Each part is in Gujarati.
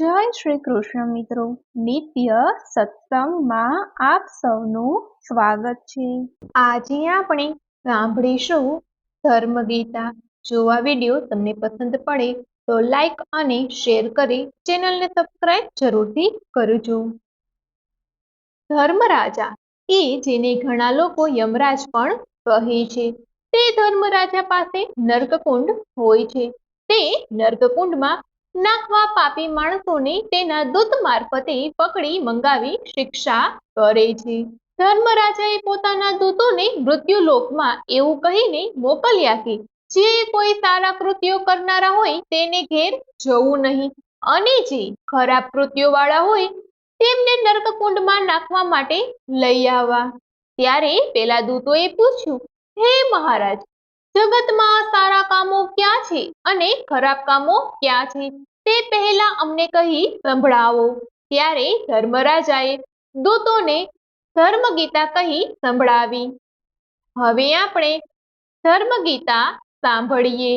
જય શ્રી કૃષ્ણ મિત્રો, નિત્ય સત્સંગમાં આપ સૌનું સ્વાગત છે। આજે આપણે સાંભળીશું ધર્મ ગીતા। જો આ વિડીયો તમને પસંદ પડે તો લાઈક અને શેર કરી ચેનલને સબસ્ક્રાઇબ જરૂરથી કરજો। ધર્મરાજા એ જેને ઘણા લોકો યમરાજ પણ કહે છે, તે ધર્મરાજા પાસે નર્કકુંડ હોય છે। તે નર્કકુંડમાં નાખવા પાપી માણસોને તેના દૂત મારફતે પકડી મંગાવી શિક્ષા કરે છે। ધર્મરાજાએ પોતાના દૂતોને મૃત્યુલોકમાં એવું કહીને મોકલ્યા કે જે કોઈ સારા કૃત્યો કરનારા હોય તેને ઘેર જવું નહીં, અને જે ખરાબ કૃત્યો વાળા હોય તેમને નર્કકુંડમાં નાખવા માટે લઈ આવવા। ત્યારે પેલા દૂતોએ પૂછ્યું, હે મહારાજ, જગતમાં સારા કામો ક્યાં છે અને ખરાબ કામો ક્યાં છે તે પહેલા અમને કહી સંભળાવો। ત્યારે ધર્મરાજાએ દૂતોને ધર્મગીતા કહી સંભળાવી। હવે આપણે ધર્મગીતા સાંભળીએ।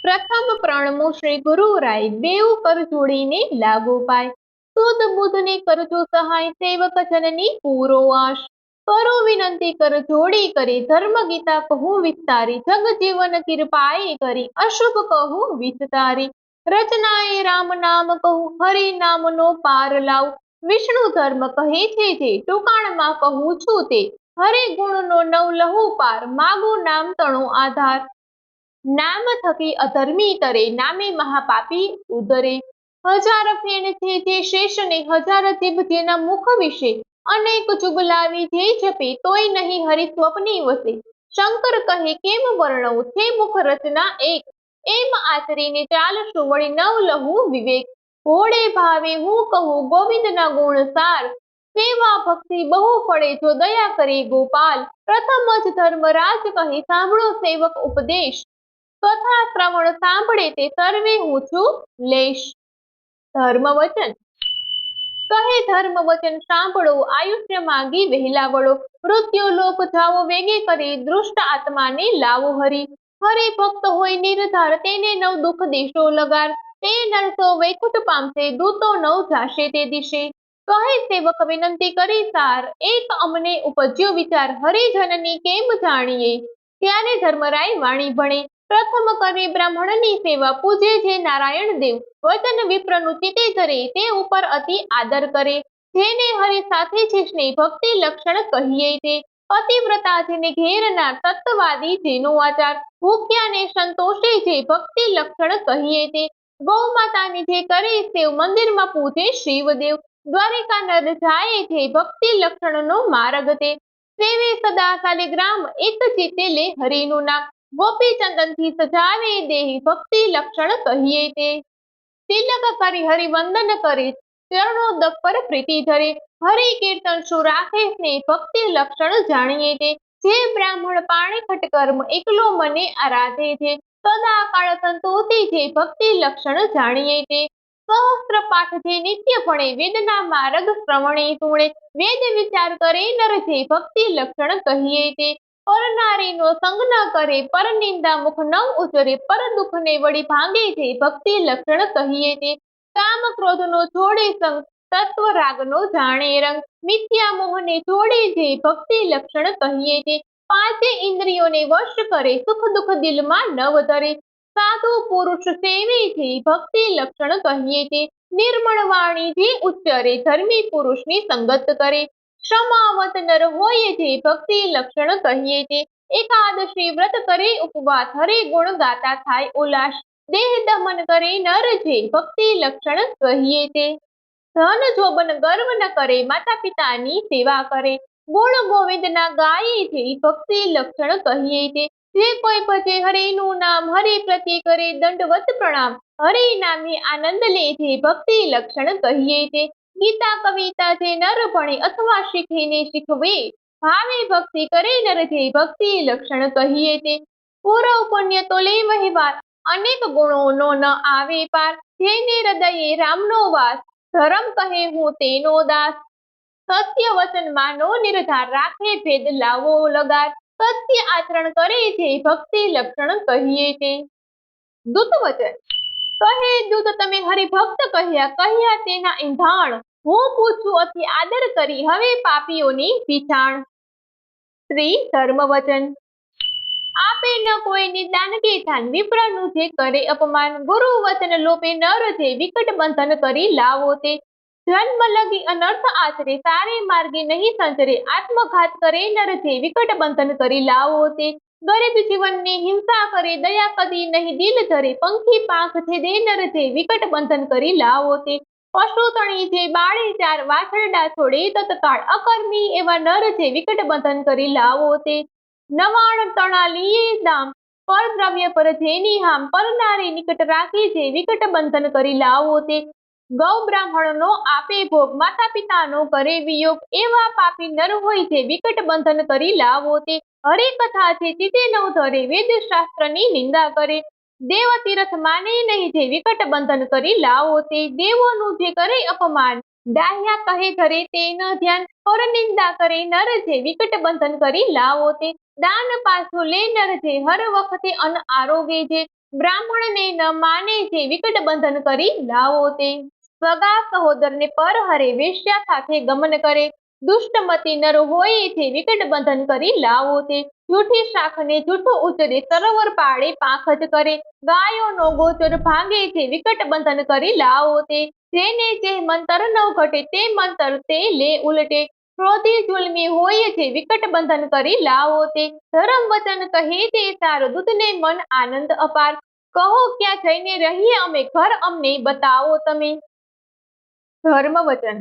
પ્રથમ પ્રણમો શ્રી ગુરુરાય, બેઉ કર જોડીને લાગો પાય। સુદ બુદ્ધને કરજો સહાય, સેવક જનની પૂરો આશ। કરો વિનંતી કર જોડી કરી, ધર્મ ગીતા કહું વિસ્તારી। જગ જીવન કિરપાએ કરી, અશુભ કહું વિસ્તારી। રચનાએ રામ નામ કહું, હરિ નામનો પાર લાવ। વિષ્ણુ ધર્મ કહે છે જે, ટૂંકાણમાં કહું છું તે। હરિ ગુણનો નવ લહુ પાર, માગું નામ તણો આધાર। નામ થકી અધર્મી તરે, નામે મહાપાપી ઉદરે। હજાર ફેણ છે જે શેષને, હજાર જીભ જેના મુખ વિશે। અનેક ચુગલાવી જે જપે, તોય નહીં હરિ સ્વપ્ની વસે। શંકર કહે કેમ વર્ણવું, છે મુખ રચના એક। એમ આચરીને ચાલશું, વળી નવ લહુ વિવેક। ભોળે ભાવે હું કહું ગોવિંદના ગુણ સાર, સેવા ભક્તિ બહુ ફળે જો દયા કરે ગોપાલ। પ્રથમ જ ધર્મરાજ કહે સાંભળો સેવક ઉપદેશ, કથા શ્રવણ સાંભળે તે સર્વે હું છું લેશ। ધર્મ વચન કહે ધર્મ વચન સાંભળો, આયુષ્ય માગી વહેલા વળો। મૃત્યુ લોક જાઓ વેગે કરે, દૃષ્ટ આત્માને લાવો હરી। હરે ભક્ત હોય નિર્ધાર, તેને નવ દુઃખ દેશો લગાર। તે નરસો વૈકુંઠ પામશે, દૂતો નવ જાશે તે દિશે। કહે સેવક વિનંતી કરી સાર, એક અમને ઉપજ્યો વિચાર। હરિજનની કેમ જાણીએ, ત્યારે ધર્મરાય વાણી ભણે। પ્રથમ કરે બ્રાહ્મણની સેવા, પૂજે જે નારાયણ દેવ। વચન વિપ્રનું ચિતે ધરે, તે ઉપર અતિ આદર કરે। જેને હરિ સાથે છે સ્નેહ, ભક્તિ લક્ષણ કહીએ તે। પતિવ્રતા જેને ઘેરનાર, સત્યવાદી જેનો આચાર। ભૂખ્યાને સંતોષે જે, ભક્તિ લક્ષણ કહીએ તે। ગૌ માતાની જે કરે સેવ, મંદિરમાં પૂજે શિવદેવ। દ્વારિકા નર જાય જે, ભક્તિ લક્ષણનો માર્ગ તે। સેવે સદા શાલિગ્રામ, એક ચિત્તે લે હરિનું નામ। ગોપી ચંદનથી સજાવે દેહ, ભક્તિ લક્ષણ કહીએ તે। તિલક કરી હરિવંદન કરે, ચરણોદક પર પ્રીતિ ધરે। હરિ કીર્તન શું રાખે સ્નેહ, ભક્તિ લક્ષણ જાણીએ તે। જે બ્રાહ્મણ પાણે ખટકર્મ, એકલો મને આરાધે છે। સદા કાળ સંતોષી જે, ભક્તિ લક્ષણ જાણીએ તે। સહસ્ત્ર પાઠ જે નિત્ય ભણે, વેદના માર્ગ શ્રવણે સુણે। વેદ વિચાર કરે નર જે, ભક્તિ લક્ષણ કહીએ તે। પર નારીનો સંગ ન કરે, પર નિંદા મુખ ન ઉચરે। પર દુઃખને વળી ભાંગે જે, ભક્તિ લક્ષણ કહીએ તે। કામ ક્રોધનો છોડે સંગ, તત્વ રાગનો જાણે રંગ। મિથ્યા મોહને છોડે જે, ભક્તિ લક્ષણ કહીએ તે। પાંચે ઇન્દ્રિયોને વશ કરે, સુખ દુઃખ દિલમાં ન ધરે। સાધુ પુરુષ સેવે જે, ભક્તિ લક્ષણ કહીએ તે। નિર્મળ વાણી જે ઉચ્ચરે, ધર્મી પુરુષની સંગત કરે। ક્ષમાવત નર હોય જે, ભક્તિ લક્ષણ કહીએ તે। એકાદશી વ્રત કરે ઉપવાસ, હરે ગુણ ગાતા થાય ઉલ્લાસ। દેહ દમન કરે નર જે, ભક્તિ લક્ષણ કહીએ તે। ધન જોબન ગર્વ ન કરે, માતા પિતાની સેવા કરે। ગુણ ગોવિંદના ગાય જે, ભક્તિ લક્ષણ કહીએ તે। જે કોઈ ભજે હરિનું નામ, હરિ પ્રત્યે કરે દંડવત પ્રણામ। હરિ નામે આનંદ લે જે, ભક્તિ લક્ષણ કહીએ તે। ગીતા કવિતા જે નર ભણે, અથવા શીખીને શીખવે। ભાવે ભક્તિ કરે નર જે, ભક્તિ લક્ષણ કહીએ તે। પૂર્વ પુણ્ય તો લે વહેવાર, અનેક ગુણોનો ન આવે પાર। જેને હૃદયે રામનો વાસ, ધરમ કહે હું તેનો દાસ। સત્ય વચન માનો નિર્ધાર, રાખે ભેદ લાવો લગાર। સત્ય આચરણ કરે જે, ભક્તિ લક્ષણ કહીએ તે। દૂત વચન કહે દૂત તમે હરિભક્ત કહ્યા તેના ઈંધાણ, હું પૂછું અતિ આદર કરી હવે પાપીઓની પીછાણ। શ્રી ધર્મવચન। આપે ન કોઈ નિદાન કે ધાન, વિપ્રનું જે કરે અપમાન, ગુરુ વચન લોપે નર જે વિકટ બંધન કરી લાવો તે। જન્મ લગી અનર્થ આચરે, સારે માર્ગે નહીં સંચરે, આત્મઘાત કરે નર જે વિકટ બંધન કરી લાવો તે। ગરીબ જીવનની હિંસા કરે, દયા કદી નહીં દિલ ધરે, પંખી પાંખ છેદે નર જે વિકટ બંધન કરી લાવો તે। પશુ તણી જે બાળે ચાર, વાછરડા છોડે તત્કાળ, અકર્મી એવા નર જે વિકટ બંધન કરી લાવો તે। નવાણ તણા લીએ દામ, પર દ્રવ્ય પર જેની હામ, પર નારી નિકટ રાખી જે વિકટ બંધન કરી લાવો તે। ગૌ બ્રાહ્મણનો આપે ભોગ, માતા પિતાનો કરે વિયોગ, એવા પાપી નર હોય જે વિકટ બંધન કરી લાવો તે। હરિ કથા છે ચિતે નવ ધરે, વેદ શાસ્ત્રની નિંદા કરે, દેવ તીરથ માને નહીં જે વિકટ બંધન કરી લાવો તે। દેવોનું જે કરે અપમાન, ડાહ્યા કહે ઘરે તે ન ધ્યાન, પર નિંદા કરે નર જે વિકટ બંધન કરી લાવો તે। દાન પાછો લે નર જે, હર વખતે અન્ન આરોગે જે, બ્રાહ્મણને ન માને જે વિકટ બંધન કરી લાવો તે। સગા સહોદરને પર હરે, વેશ્યા સાથે ગમન કરે, દુષ્ટમતી નર હોય જે વિકટ બંધન કરી લાવો તે। જૂઠી શાખને જૂઠું ઉચરે, સરોવર પાળે પાંખ જ કરે, ગાયોનો ગોચર ભાંગે જે વિકટ બંધન કરી લાવો તે। જેને જે મંતર ન ઘટે તે મંતર તે લે ઉલટે, ક્રોધી જુલ્મી હોય જે વિકટ બંધન કરી લાવો તે। ધર્મ વચન કહે તે સાર, દૂતને મન આનંદ અપાર, કહો ક્યાં જઈને રહીએ અમે, ઘર અમને બતાવો તમે। ધર્મ વચન।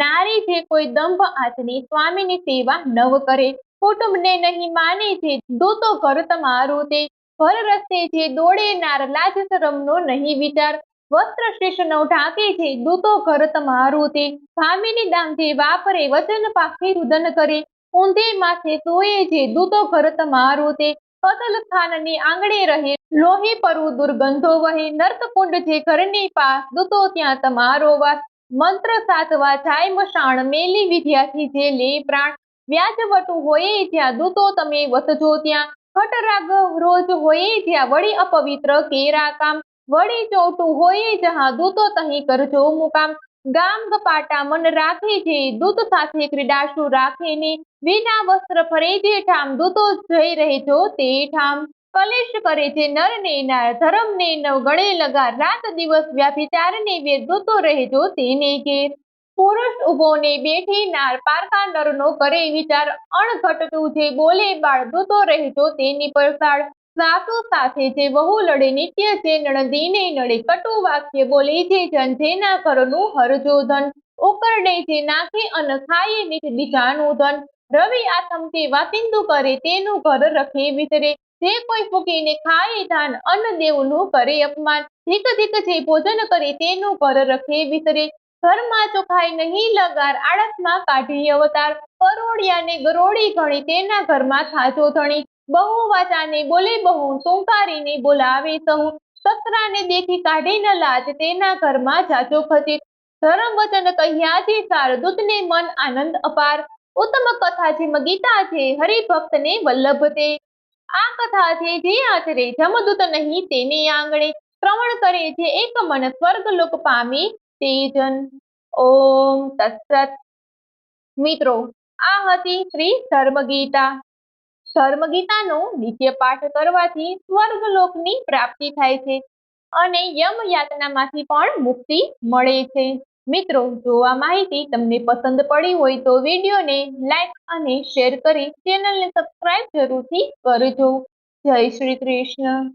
નારી જે કોઈ દંભ આચરે, સ્વામીની સેવા નવ કરે, કુટુંબને નહીં માને જે, દૂતો ઘર તમારું તે। ભર રસ્તે જે દોડે નાર, લાજ શરમનો નહીં વિચાર, વસ્ત્ર શીશ નવ ઢાંકે છે, દૂતો ઘર તમારું તે। ભામીની દામ જે વાપરે, વચન પાખી રુદન કરે, ઊંધે માથે સોએ જે, દૂતો ઘર તમારું તે। કતલખાનાની આંગણે રહે, લોહી પરુ દુર્ગંધો વહે, નર્કકુંડ જે ઘરની પાસ, દૂતો ત્યાં તમારો વાસ। મંત્ર સાચવા જાય મશાણ, મેલી વિદ્યાથી જે લે પ્રાણ, વ્યાજવટુ હોય જ્યાં દૂતો તમે વસજો ત્યાં, ખટરાગ રોજ હોય જ્યાં વળી અપવિત્ર કેરા કામ, વળી ચોટું હોય જहाँ દૂતો તહીં કરજો મુકામ। ગામ ગપાટા મન રાખે જે, દૂત સાથે ક્રીડાશુ રાખે ને, વિના વસ્ત્ર ફરે જે ઠામ, દૂતો જઈ રહેજો તે ઠામ। કલેશ કરે જે નર ને નાર, ધર્મને નવ ગળે લગાર, રાત દિવસ વ્યાભિચારને વેર, દૂતો રહેજો તેને ઘેર। પુરુષ ઉભો ને બેઠી નાર, પારકા નરનો કરે વિચાર, અણઘટતું જે બોલે બાળ, દૂતો રહેજો તેની પરસાળ। સાસુ સાથે જે વહુ લડે, નિત્ય જે નણંદીને નડે, કટુ વાક્ય બોલે જે જન, જેના ઘરનું હરજો ધન, ઉકરડે જે નાખે અન્ન, ખાય નીચ બીજાનું ધન, રવિ આથમ તે વાસિંદુ કરે, તેનું ઘર રખે વિતરે, જે કોઈ ફૂકીને ખાય ધાન, અન્ન દેવનું કરે અપમાન, ધીક ધીક જે ભોજન કરે, તેનું ઘર રખે વિતરે, ઘરમાં ચોખાઈ નહીં લગાર, આળસમાં કાઢી અવતાર, પરોળિયાને ગરોળી ઘણી, તેના ઘરમાં થાજો ધણી, બહુ વાચાને બોલે બહુ, ટૂંકારીને બોલાવે સહુ, સસરાને દેખી કાઢે ન લાજ, તેના ઘરમાં જાજો ખચેત। ધર્મ વચન કહ્યા જે સાર, દૂતને મન આનંદ અપાર, ઉત્તમ કથા જેમ ગીતા છે, હરિભક્તને વલ્લભ તે। આ કથા છે જે આચરે, જમદૂત નહીં તેને આંગણે, શ્રવણ કરે જે એક મન, સ્વર્ગ લોક પામે તે જન। ઓમ તત્સત। મિત્રો, આ હતી શ્રી ધર્મગીતા। ધર્મગીતાનો નિત્ય પાઠ કરવાથી સ્વર્ગલોકની પ્રાપ્તિ થાય છે અને યમ યાતનામાંથી પણ મુક્તિ મળે છે। મિત્રો, જો આ માહિતી તમને પસંદ પડી હોય તો વિડીયોને લાઈક અને શેર કરી ચેનલને સબસ્ક્રાઇબ જરૂરથી કરજો। જય શ્રી કૃષ્ણ।